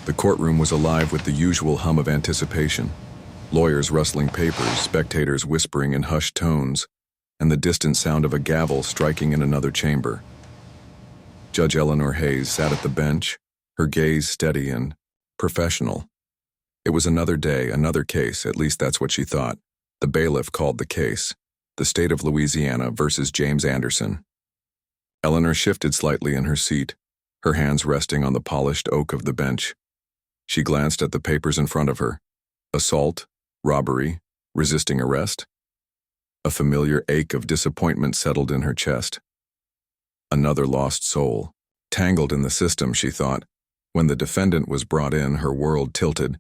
The courtroom was alive with the usual hum of anticipation. Lawyers rustling papers, spectators whispering in hushed tones, and the distant sound of a gavel striking in another chamber. Judge Eleanor Hayes sat at the bench, her gaze steady and professional. It was another day, another case, at least that's what she thought. The bailiff called the case, the state of Louisiana versus James Anderson. Eleanor shifted slightly in her seat, her hands resting on the polished oak of the bench. She glanced at the papers in front of her. Assault, robbery, resisting arrest. A familiar ache of disappointment settled in her chest. Another lost soul, tangled in the system, she thought. When the defendant was brought in, her world tilted.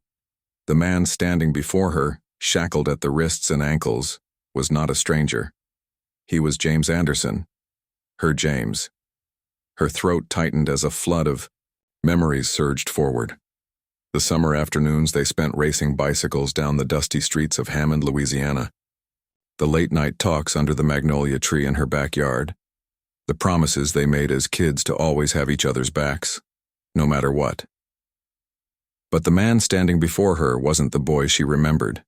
The man standing before her, shackled at the wrists and ankles, was not a stranger. He was James Anderson. Her James. Her throat tightened as a flood of memories surged forward. The summer afternoons they spent racing bicycles down the dusty streets of Hammond, Louisiana. The late-night talks under the magnolia tree in her backyard. The promises they made as kids to always have each other's backs, no matter what. But the man standing before her wasn't the boy she remembered.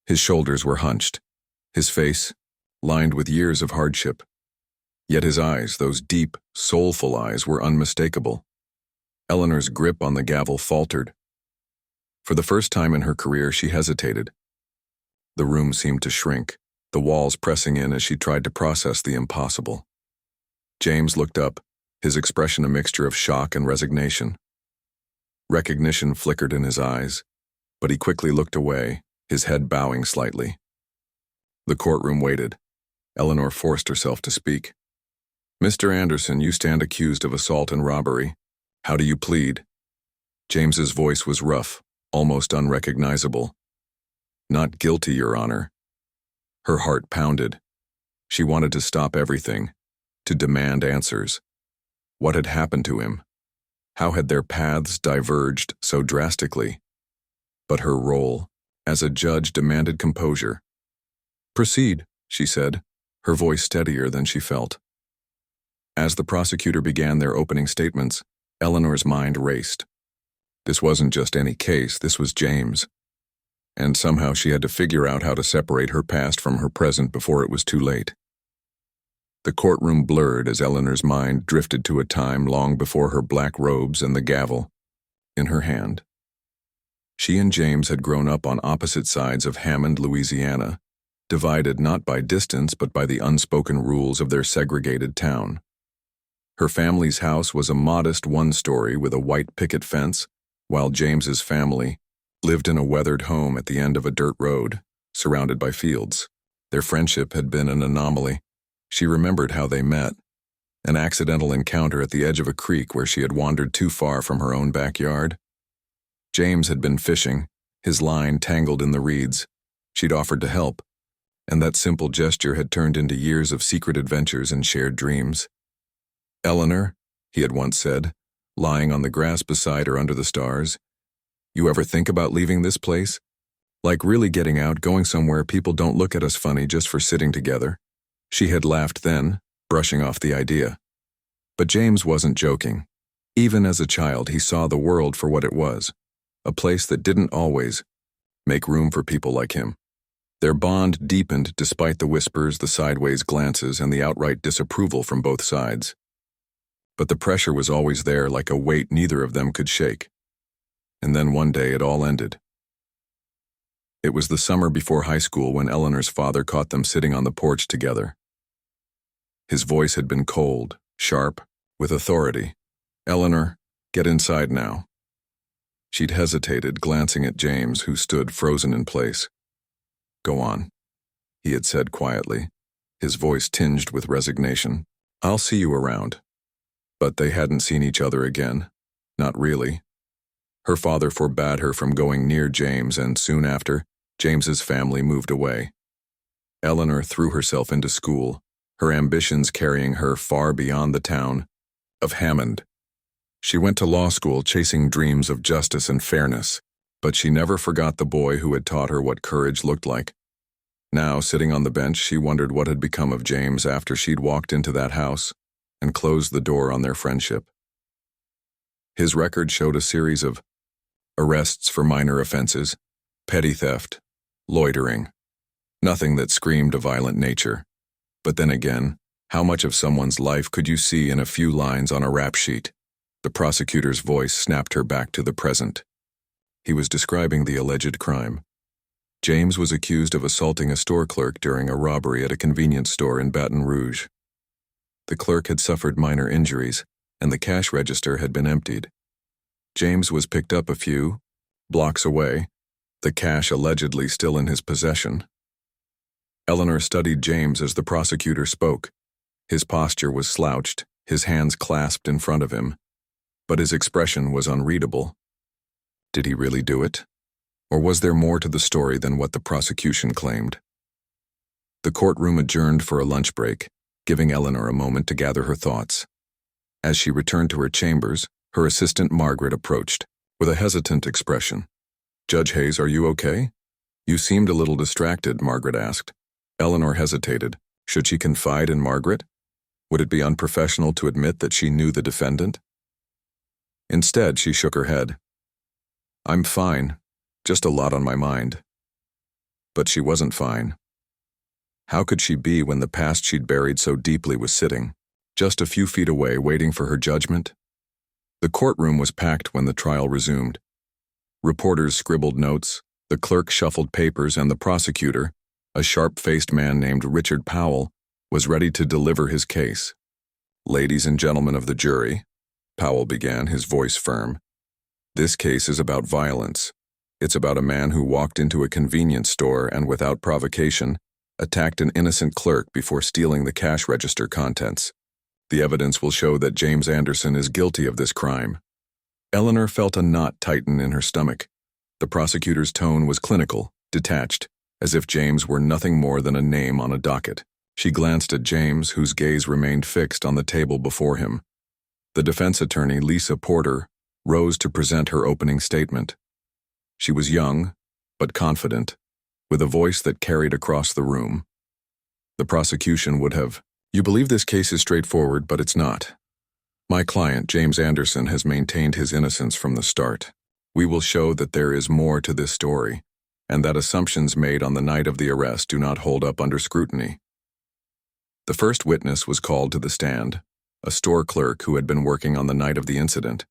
His shoulders were hunched, his face lined with years of hardship. Yet his eyes, those deep, soulful eyes, were unmistakable. Eleanor's grip on the gavel faltered. For the first time in her career, she hesitated. The room seemed to shrink, the walls pressing in as she tried to process the impossible. James looked up, his expression a mixture of shock and resignation. Recognition flickered in his eyes, but he quickly looked away, his head bowing slightly. The courtroom waited. Eleanor forced herself to speak. "Mr. Anderson, you stand accused of assault and robbery. How do you plead?" James's voice was rough, almost unrecognizable. "Not guilty, Your Honor." Her heart pounded. She wanted to stop everything, to demand answers. What had happened to him? How had their paths diverged so drastically? But her role as a judge demanded composure. "Proceed," she said, her voice steadier than she felt. As the prosecutor began their opening statements, Eleanor's mind raced. This wasn't just any case, this was James. And somehow she had to figure out how to separate her past from her present before it was too late. The courtroom blurred as Eleanor's mind drifted to a time long before her black robes and the gavel in her hand. She and James had grown up on opposite sides of Hammond, Louisiana, divided not by distance but by the unspoken rules of their segregated town. Her family's house was a modest one-story with a white picket fence, while James's family lived in a weathered home at the end of a dirt road, surrounded by fields. Their friendship had been an anomaly. She remembered how they met, an accidental encounter at the edge of a creek where she had wandered too far from her own backyard. James had been fishing, his line tangled in the reeds. She'd offered to help, and that simple gesture had turned into years of secret adventures and shared dreams. "Eleanor," he had once said, lying on the grass beside her under the stars, "you ever think about leaving this place? Like really getting out, going somewhere people don't look at us funny just for sitting together?" She had laughed then, brushing off the idea. But James wasn't joking. Even as a child, he saw the world for what it was, a place that didn't always make room for people like him. Their bond deepened despite the whispers, the sideways glances, and the outright disapproval from both sides. But the pressure was always there, like a weight neither of them could shake. And then one day it all ended. It was the summer before high school when Eleanor's father caught them sitting on the porch together. His voice had been cold, sharp, with authority. "Eleanor, get inside now." She'd hesitated, glancing at James, who stood frozen in place. "Go on," he had said quietly, his voice tinged with resignation. "I'll see you around." But they hadn't seen each other again. Not really. Her father forbade her from going near James, and soon after, James's family moved away. Eleanor threw herself into school, her ambitions carrying her far beyond the town of Hammond. She went to law school chasing dreams of justice and fairness, but she never forgot the boy who had taught her what courage looked like. Now, sitting on the bench, she wondered what had become of James after she'd walked into that house and closed the door on their friendship. His record showed a series of Arrests for minor offenses, petty theft, loitering. Nothing that screamed a violent nature. But then again, how much of someone's life could you see in a few lines on a rap sheet? The prosecutor's voice snapped her back to the present. He was describing the alleged crime. James was accused of assaulting a store clerk during a robbery at a convenience store in Baton Rouge. The clerk had suffered minor injuries, and the cash register had been emptied. James was picked up a few blocks away, the cash allegedly still in his possession. Eleanor studied James as the prosecutor spoke. His posture was slouched, his hands clasped in front of him, but his expression was unreadable. Did he really do it? Or was there more to the story than what the prosecution claimed? The courtroom adjourned for a lunch break, giving Eleanor a moment to gather her thoughts. As she returned to her chambers, her assistant Margaret approached, with a hesitant expression. "Judge Hayes, are you okay?" "You seemed a little distracted," Margaret asked. Eleanor hesitated. Should she confide in Margaret? Would it be unprofessional to admit that she knew the defendant? Instead, she shook her head. "I'm fine, just a lot on my mind." But she wasn't fine. How could she be when the past she'd buried so deeply was sitting, just a few feet away, waiting for her judgment? The courtroom was packed when the trial resumed. Reporters scribbled notes, the clerk shuffled papers, and the prosecutor, a sharp-faced man named Richard Powell, was ready to deliver his case. "Ladies and gentlemen of the jury," Powell began, his voice firm, "this case is about violence. It's about a man who walked into a convenience store and, without provocation, attacked an innocent clerk before stealing the cash register contents. The evidence will show that James Anderson is guilty of this crime." Eleanor felt a knot tighten in her stomach. The prosecutor's tone was clinical, detached, as if James were nothing more than a name on a docket. She glanced at James, whose gaze remained fixed on the table before him. The defense attorney, Lisa Porter, rose to present her opening statement. She was young, but confident, with a voice that carried across the room. The prosecution would have, "You believe this case is straightforward, but it's not. My client, James Anderson, has maintained his innocence from the start. We will show that there is more to this story, and that assumptions made on the night of the arrest do not hold up under scrutiny." The first witness was called to the stand, a store clerk who had been working on the night of the incident.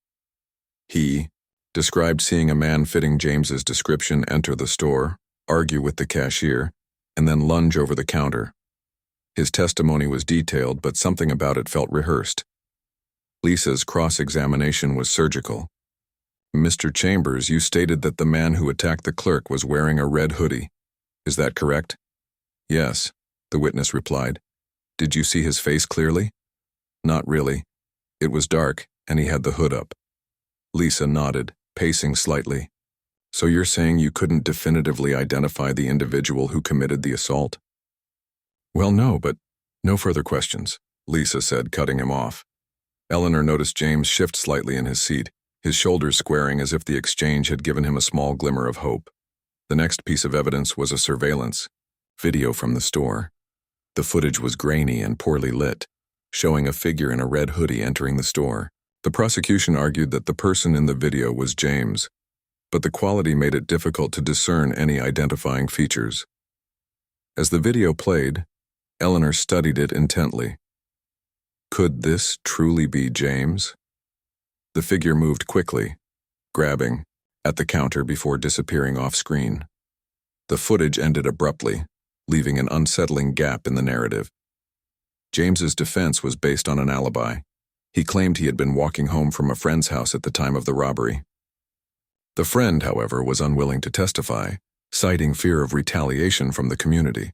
He described seeing a man fitting James's description enter the store, argue with the cashier, and then lunge over the counter. His testimony was detailed, but something about it felt rehearsed. Lisa's cross-examination was surgical. "Mr. Chambers, you stated that the man who attacked the clerk was wearing a red hoodie. Is that correct?" "Yes," the witness replied. "Did you see his face clearly?" "Not really. It was dark, and he had the hood up." Lisa nodded, pacing slightly. "So you're saying you couldn't definitively identify the individual who committed the assault?" "Well, no, but no further questions," Lisa said, cutting him off. Eleanor noticed James shift slightly in his seat, his shoulders squaring as if the exchange had given him a small glimmer of hope. The next piece of evidence was a surveillance video from the store. The footage was grainy and poorly lit, showing a figure in a red hoodie entering the store. The prosecution argued that the person in the video was James, but the quality made it difficult to discern any identifying features. As the video played, Eleanor studied it intently. Could this truly be James? The figure moved quickly, grabbing at the counter before disappearing off-screen. The footage ended abruptly, leaving an unsettling gap in the narrative. James's defense was based on an alibi. He claimed he had been walking home from a friend's house at the time of the robbery. The friend, however, was unwilling to testify, citing fear of retaliation from the community.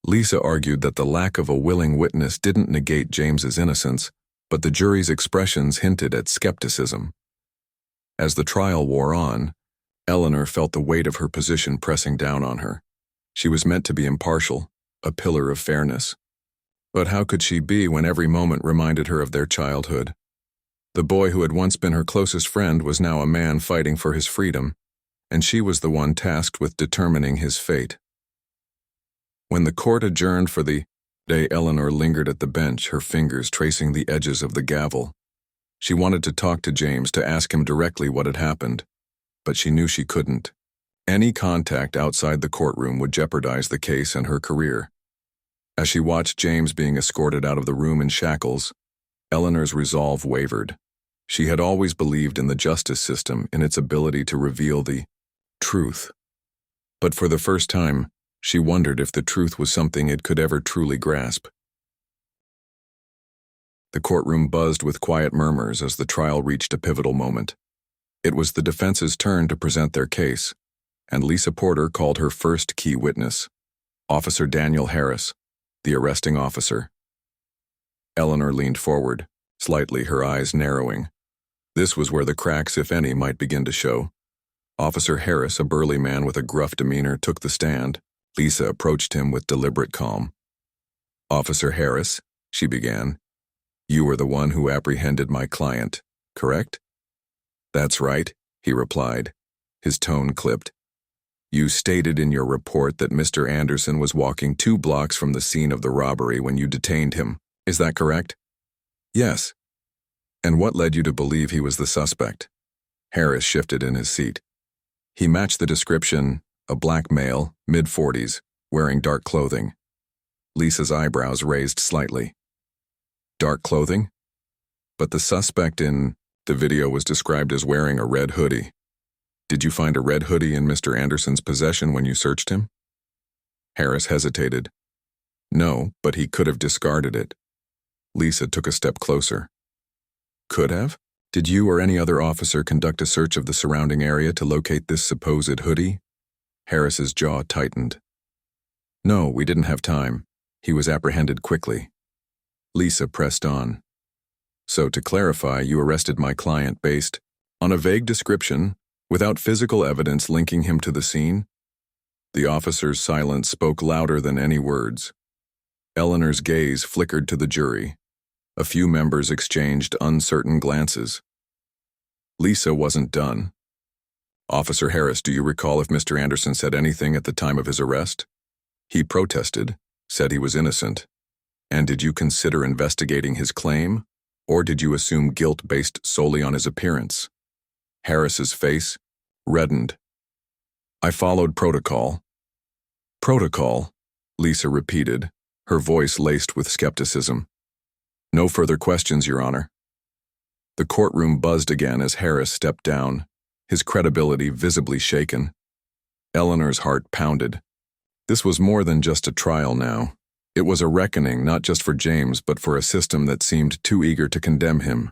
Lisa argued that the lack of a willing witness didn't negate James's innocence, but the jury's expressions hinted at skepticism. As the trial wore on, Eleanor felt the weight of her position pressing down on her. She was meant to be impartial, a pillar of fairness. But how could she be when every moment reminded her of their childhood? The boy who had once been her closest friend was now a man fighting for his freedom, and she was the one tasked with determining his fate. When the court adjourned for the day, Eleanor lingered at the bench, her fingers tracing the edges of the gavel. She wanted to talk to James, to ask him directly what had happened, but she knew she couldn't. Any contact outside the courtroom would jeopardize the case and her career. As she watched James being escorted out of the room in shackles, Eleanor's resolve wavered. She had always believed in the justice system, in its ability to reveal the truth. But for the first time, she wondered if the truth was something it could ever truly grasp. The courtroom buzzed with quiet murmurs as the trial reached a pivotal moment. It was the defense's turn to present their case, and Lisa Porter called her first key witness, Officer Daniel Harris, the arresting officer. Eleanor leaned forward, slightly, her eyes narrowing. This was where the cracks, if any, might begin to show. Officer Harris, a burly man with a gruff demeanor, took the stand. Lisa approached him with deliberate calm. "Officer Harris," she began, "you were the one who apprehended my client, correct?" "That's right," he replied, his tone clipped. "You stated in your report that Mr. Anderson was walking 2 blocks from the scene of the robbery when you detained him. Is that correct?" "Yes." "And what led you to believe he was the suspect?" Harris shifted in his seat. He matched the description, a black male, mid-40s, wearing dark clothing. Lisa's eyebrows raised slightly. "Dark clothing? But the suspect in the video was described as wearing a red hoodie. Did you find a red hoodie in Mr. Anderson's possession when you searched him?" Harris hesitated. "No, but he could have discarded it." Lisa took a step closer. "Could have? Did you or any other officer conduct a search of the surrounding area to locate this supposed hoodie?" Harris's jaw tightened. "No, we didn't have time. He was apprehended quickly." Lisa pressed on. "So to clarify, you arrested my client based on a vague description, without physical evidence linking him to the scene?" The officer's silence spoke louder than any words. Eleanor's gaze flickered to the jury. A few members exchanged uncertain glances. Lisa wasn't done. "Officer Harris, do you recall if Mr. Anderson said anything at the time of his arrest?" "He protested, said he was innocent." "And did you consider investigating his claim, or did you assume guilt based solely on his appearance?" Harris's face reddened. "I followed protocol." "Protocol?" Lisa repeated, her voice laced with skepticism. "No further questions, Your Honor." The courtroom buzzed again as Harris stepped down, his credibility visibly shaken. Eleanor's heart pounded. This was more than just a trial now. It was a reckoning not just for James but for a system that seemed too eager to condemn him.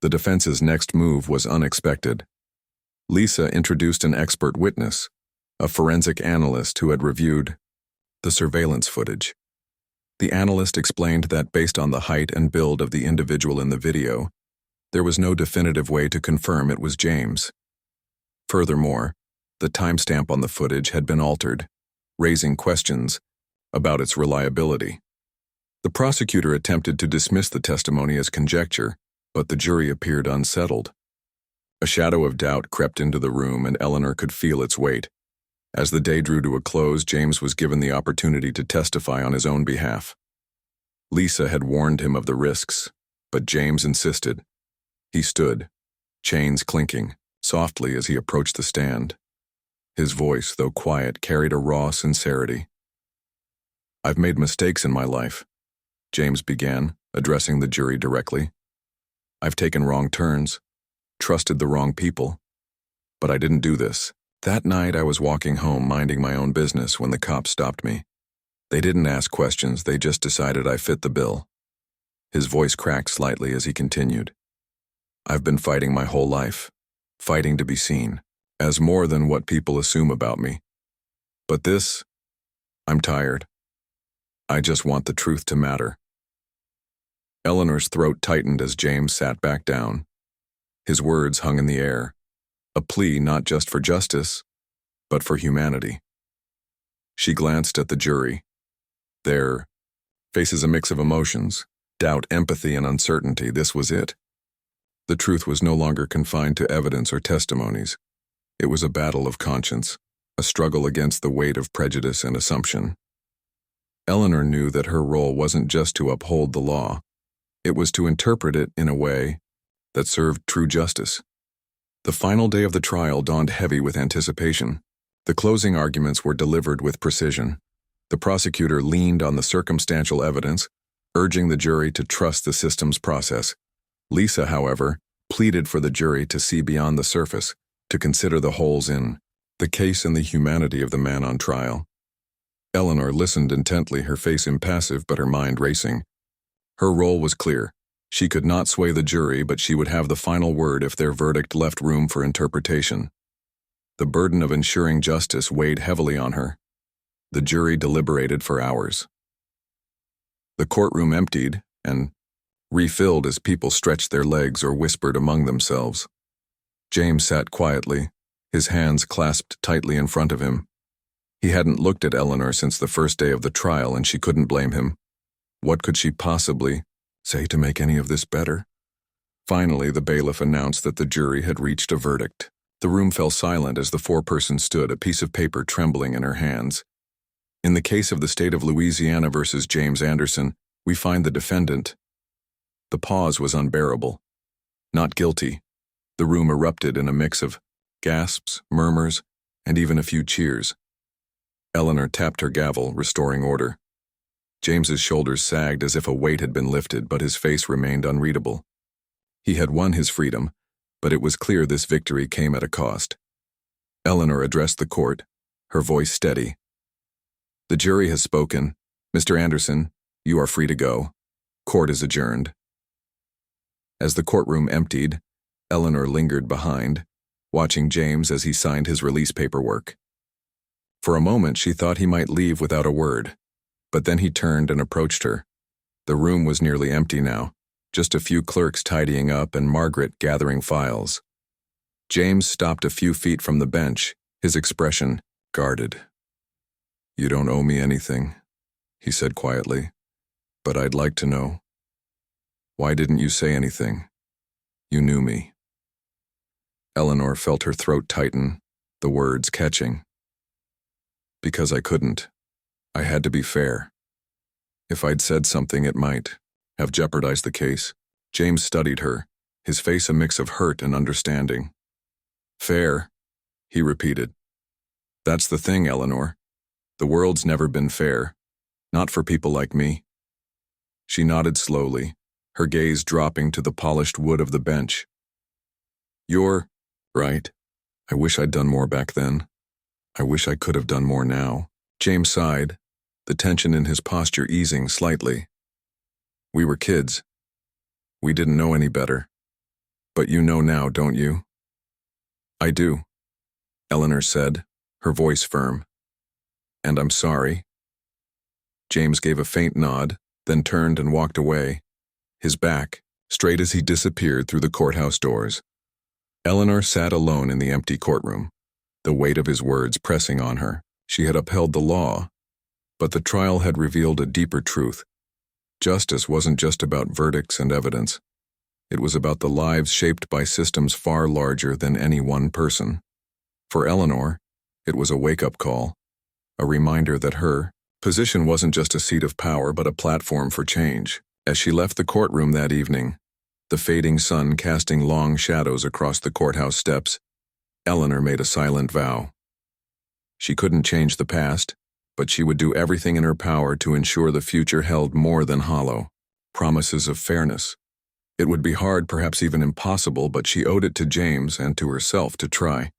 The defense's next move was unexpected. Lisa introduced an expert witness, a forensic analyst who had reviewed the surveillance footage. The analyst explained that based on the height and build of the individual in the video, there was no definitive way to confirm it was James. Furthermore, the timestamp on the footage had been altered, raising questions about its reliability. The prosecutor attempted to dismiss the testimony as conjecture, but the jury appeared unsettled. A shadow of doubt crept into the room, and Eleanor could feel its weight. As the day drew to a close, James was given the opportunity to testify on his own behalf. Lisa had warned him of the risks, but James insisted. He stood, chains clinking, softly as he approached the stand. His voice, though quiet, carried a raw sincerity. "I've made mistakes in my life," James began, addressing the jury directly. "I've taken wrong turns, trusted the wrong people, but I didn't do this. That night I was walking home minding my own business when the cops stopped me. They didn't ask questions, they just decided I fit the bill." His voice cracked slightly as he continued. "I've been fighting my whole life, fighting to be seen, as more than what people assume about me. But this, I'm tired. I just want the truth to matter." Eleanor's throat tightened as James sat back down. His words hung in the air, a plea not just for justice, but for humanity. She glanced at the jury. Their faces a mix of emotions, doubt, empathy, and uncertainty. This was it. The truth was no longer confined to evidence or testimonies. It was a battle of conscience, a struggle against the weight of prejudice and assumption. Eleanor knew that her role wasn't just to uphold the law. It was to interpret it in a way that served true justice. The final day of the trial dawned heavy with anticipation. The closing arguments were delivered with precision. The prosecutor leaned on the circumstantial evidence, urging the jury to trust the system's process. Lisa, however, pleaded for the jury to see beyond the surface, to consider the holes in the case and the humanity of the man on trial. Eleanor listened intently, her face impassive but her mind racing. Her role was clear. She could not sway the jury, but she would have the final word if their verdict left room for interpretation. The burden of ensuring justice weighed heavily on her. The jury deliberated for hours. The courtroom emptied and refilled as people stretched their legs or whispered among themselves. James sat quietly, his hands clasped tightly in front of him. He hadn't looked at Eleanor since the first day of the trial, and she couldn't blame him. What could she possibly say to make any of this better? Finally, the bailiff announced that the jury had reached a verdict. The room fell silent as the foreperson stood, a piece of paper trembling in her hands. In the case of the state of Louisiana versus James Anderson, we find the defendant. The pause was unbearable. Not guilty. The room erupted in a mix of gasps, murmurs, and even a few cheers. Eleanor tapped her gavel, restoring order. James's shoulders sagged as if a weight had been lifted, but his face remained unreadable. He had won his freedom, but it was clear this victory came at a cost. Eleanor addressed the court, her voice steady. "The jury has spoken. Mr. Anderson, you are free to go. Court is adjourned." As the courtroom emptied, Eleanor lingered behind, watching James as he signed his release paperwork. For a moment, she thought he might leave without a word, but then he turned and approached her. The room was nearly empty now, just a few clerks tidying up and Margaret gathering files. James stopped a few feet from the bench, his expression guarded. "You don't owe me anything," he said quietly, "but I'd like to know. Why didn't you say anything? You knew me." Eleanor felt her throat tighten, the words catching. "Because I couldn't. I had to be fair. If I'd said something, it might have jeopardized the case." James studied her, his face a mix of hurt and understanding. "Fair," he repeated. "That's the thing, Eleanor. The world's never been fair. Not for people like me." She nodded slowly, her gaze dropping to the polished wood of the bench. "You're right. I wish I'd done more back then. I wish I could have done more now." James sighed, the tension in his posture easing slightly. "We were kids. We didn't know any better. But you know now, don't you?" "I do," Eleanor said, her voice firm. "And I'm sorry." James gave a faint nod, then turned and walked away, his back straight as he disappeared through the courthouse doors. Eleanor sat alone in the empty courtroom, the weight of his words pressing on her. She had upheld the law, but the trial had revealed a deeper truth. Justice wasn't just about verdicts and evidence. It was about the lives shaped by systems far larger than any one person. For Eleanor, it was a wake-up call, a reminder that her position wasn't just a seat of power but a platform for change. As she left the courtroom that evening, the fading sun casting long shadows across the courthouse steps, Eleanor made a silent vow. She couldn't change the past, but she would do everything in her power to ensure the future held more than hollow promises of fairness. It would be hard, perhaps even impossible, but she owed it to James and to herself to try.